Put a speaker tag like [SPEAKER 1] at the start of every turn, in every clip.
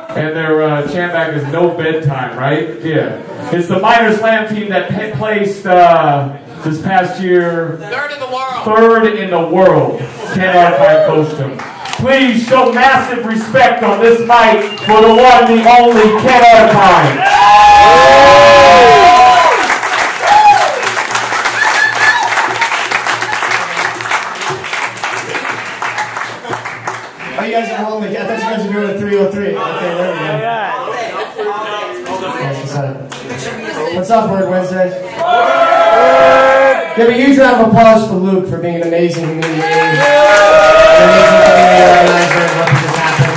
[SPEAKER 1] And their chant back is no bedtime, right? Yeah. It's the minor slam team that placed this past year third in the world. Ken Arkind coached them. Please show massive respect on this mic for the one, the only Ken Arkind.
[SPEAKER 2] Oh, you guys are holding the, I thought you guys were doing a 303. Okay, there we go. What's up, Word Wednesday? Give a huge round of applause for Luke for being an amazing comedian. An amazing community organizer and what just happened.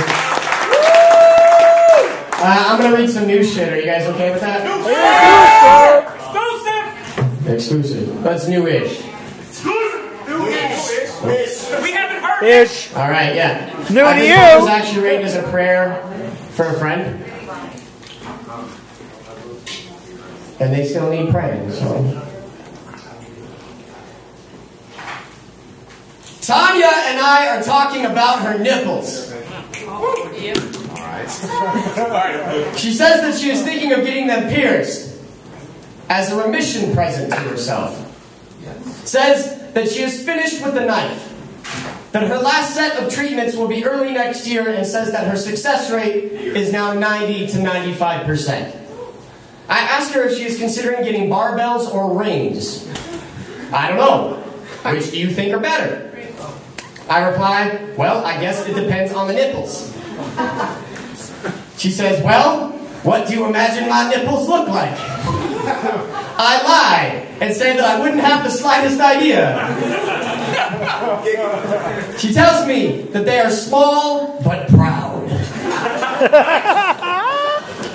[SPEAKER 2] I'm going to read some new shit. Are you guys okay with that? Exclusive. That's new-ish.
[SPEAKER 3] We haven't heard it.
[SPEAKER 2] All right, yeah.
[SPEAKER 3] New to you.
[SPEAKER 2] This was actually written as a prayer for a friend. And they still need praying, so. Tanya and I are talking about her nipples. She says that she is thinking of getting them pierced as a remission present to herself. Says that she is finished with the knife, that her last set of treatments will be early next year, and says that her success rate is now 90 to 95%. I asked her if she is considering getting barbells or rings. I don't know. Which do you think are better? I reply, well, I guess it depends on the nipples. She says, well, what do you imagine my nipples look like? I lie and say that I wouldn't have the slightest idea. She tells me that they are small but proud.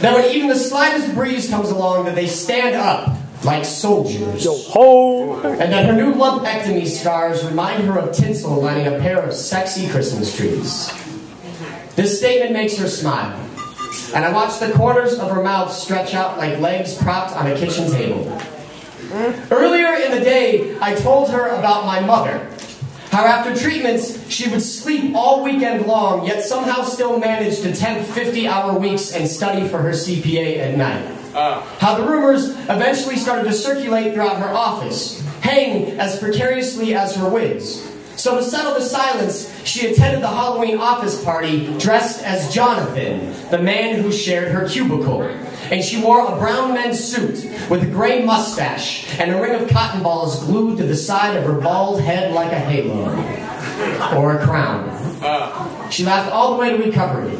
[SPEAKER 2] That when even the slightest breeze comes along, that they stand up like soldiers. And that her new lumpectomy scars remind her of tinsel lining a pair of sexy Christmas trees. This statement makes her smile, and I watch the corners of her mouth stretch out like legs propped on a kitchen table. Earlier in the day, I told her about my mother. How after treatments, she would sleep all weekend long, yet somehow still managed to temp 50-hour weeks and study for her CPA at night. How the rumors eventually started to circulate throughout her office, hang as precariously as her wigs. So to settle the silence, she attended the Halloween office party dressed as Jonathan, the man who shared her cubicle. And she wore a brown men's suit with a gray mustache and a ring of cotton balls glued to the side of her bald head like a halo. Or a crown. She laughed all the way to recovery,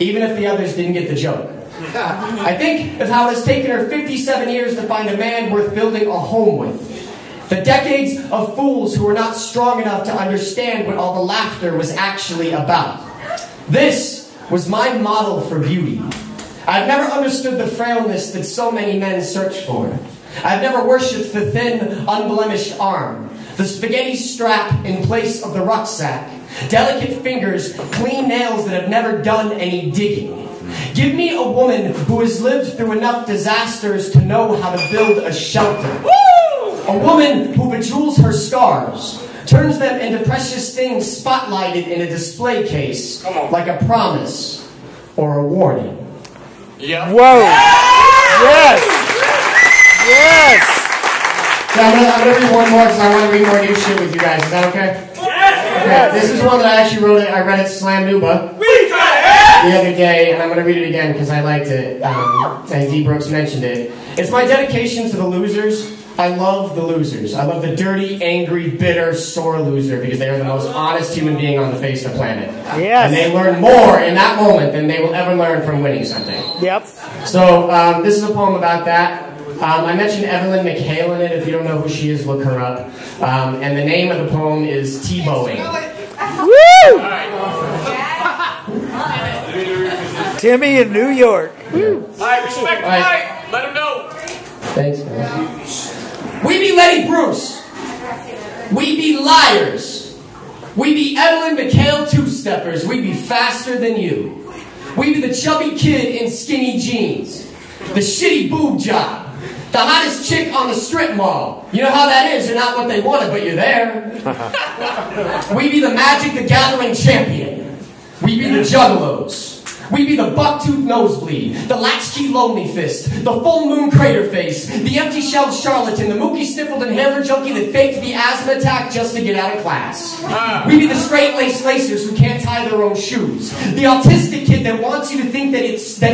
[SPEAKER 2] even if the others didn't get the joke. I think of how it has taken her 57 years to find a man worth building a home with. The decades of fools who were not strong enough to understand what all the laughter was actually about. This was my model for beauty. I've never understood the frailness that so many men search for. I've never worshipped the thin, unblemished arm, the spaghetti strap in place of the rucksack, delicate fingers, clean nails that have never done any digging. Give me a woman who has lived through enough disasters to know how to build a shelter. A woman who bejewels her scars, turns them into precious things spotlighted in a display case, like a promise or a warning.
[SPEAKER 3] Yeah.
[SPEAKER 4] Whoa! Yes! Yes!
[SPEAKER 2] So I'm gonna read one more because I want to read more new shit with you guys. Is that okay? Okay, this is one that I actually wrote. I read at Slam Nuba the other day, and I'm going to read it again because I liked it, and D. Brooks mentioned it. It's my dedication to the losers. I love the losers. I love the dirty, angry, bitter, sore loser because they are the most honest human being on the face of the planet.
[SPEAKER 4] Yes.
[SPEAKER 2] And they learn more in that moment than they will ever learn from winning something.
[SPEAKER 4] Yep.
[SPEAKER 2] So this is a poem about that. I mentioned Evelyn McHale in it. If you don't know who she is, look her up. And the name of the poem is T-Bowing.
[SPEAKER 4] Woo! Timmy in New York.
[SPEAKER 3] I respect Mike. Let him know.
[SPEAKER 2] Thanks, guys. We be Letty Bruce. We be liars. We be Evelyn McHale two-steppers. We be faster than you. We be the chubby kid in skinny jeans. The shitty boob job. The hottest chick on the strip mall. You know how that is. You're not what they wanted, but you're there. We be the Magic the Gathering champion. We be the juggalos. We be the buck-tooth nosebleed, the latchkey lonely fist, the full moon crater face, the empty-shelled charlatan, the mookie sniffled and hammer junkie that faked the asthma attack just to get out of class. We be the straight-laced lacers who can't tie their own shoes, the autistic kid that wants you to think that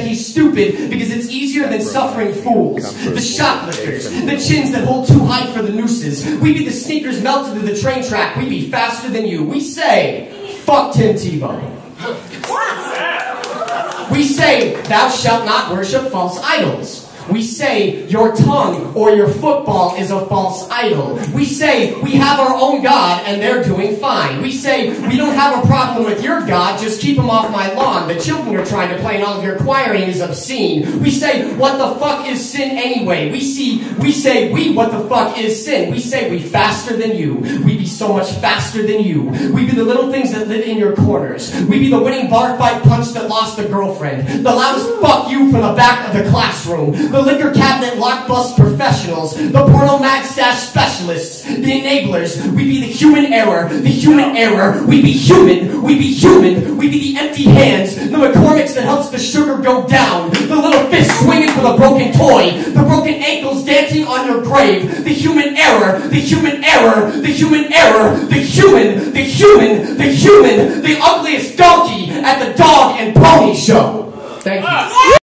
[SPEAKER 2] he's stupid because it's easier than suffering fools, the shoplifters, the chins that hold too high for the nooses. We be the sneakers melted to the train track. We be faster than you. We say, fuck Tim Tebow. We say, thou shalt not worship false idols. We say, your tongue or your football is a false idol. We say, we have our own God and they're doing fine. We say, we don't have a problem with your God, just keep them off my lawn. The children are trying to play and all of your choiring is obscene. We say, what the fuck is sin anyway? We say, what the fuck is sin? We say, we faster than you. We be so much faster than you. We be the little things that live in your corners. We be the winning bar fight punch that lost a girlfriend. The loudest fuck you from the back of the classroom. The liquor cabinet lock bust professionals, the porno mag stash specialists, the enablers. We be the human error, we be human, we be the empty hands, the McCormick's that helps the sugar go down, the little fist swinging for the broken toy, the broken ankles dancing on your grave, the human error, the ugliest donkey at the dog and pony show. Thank you.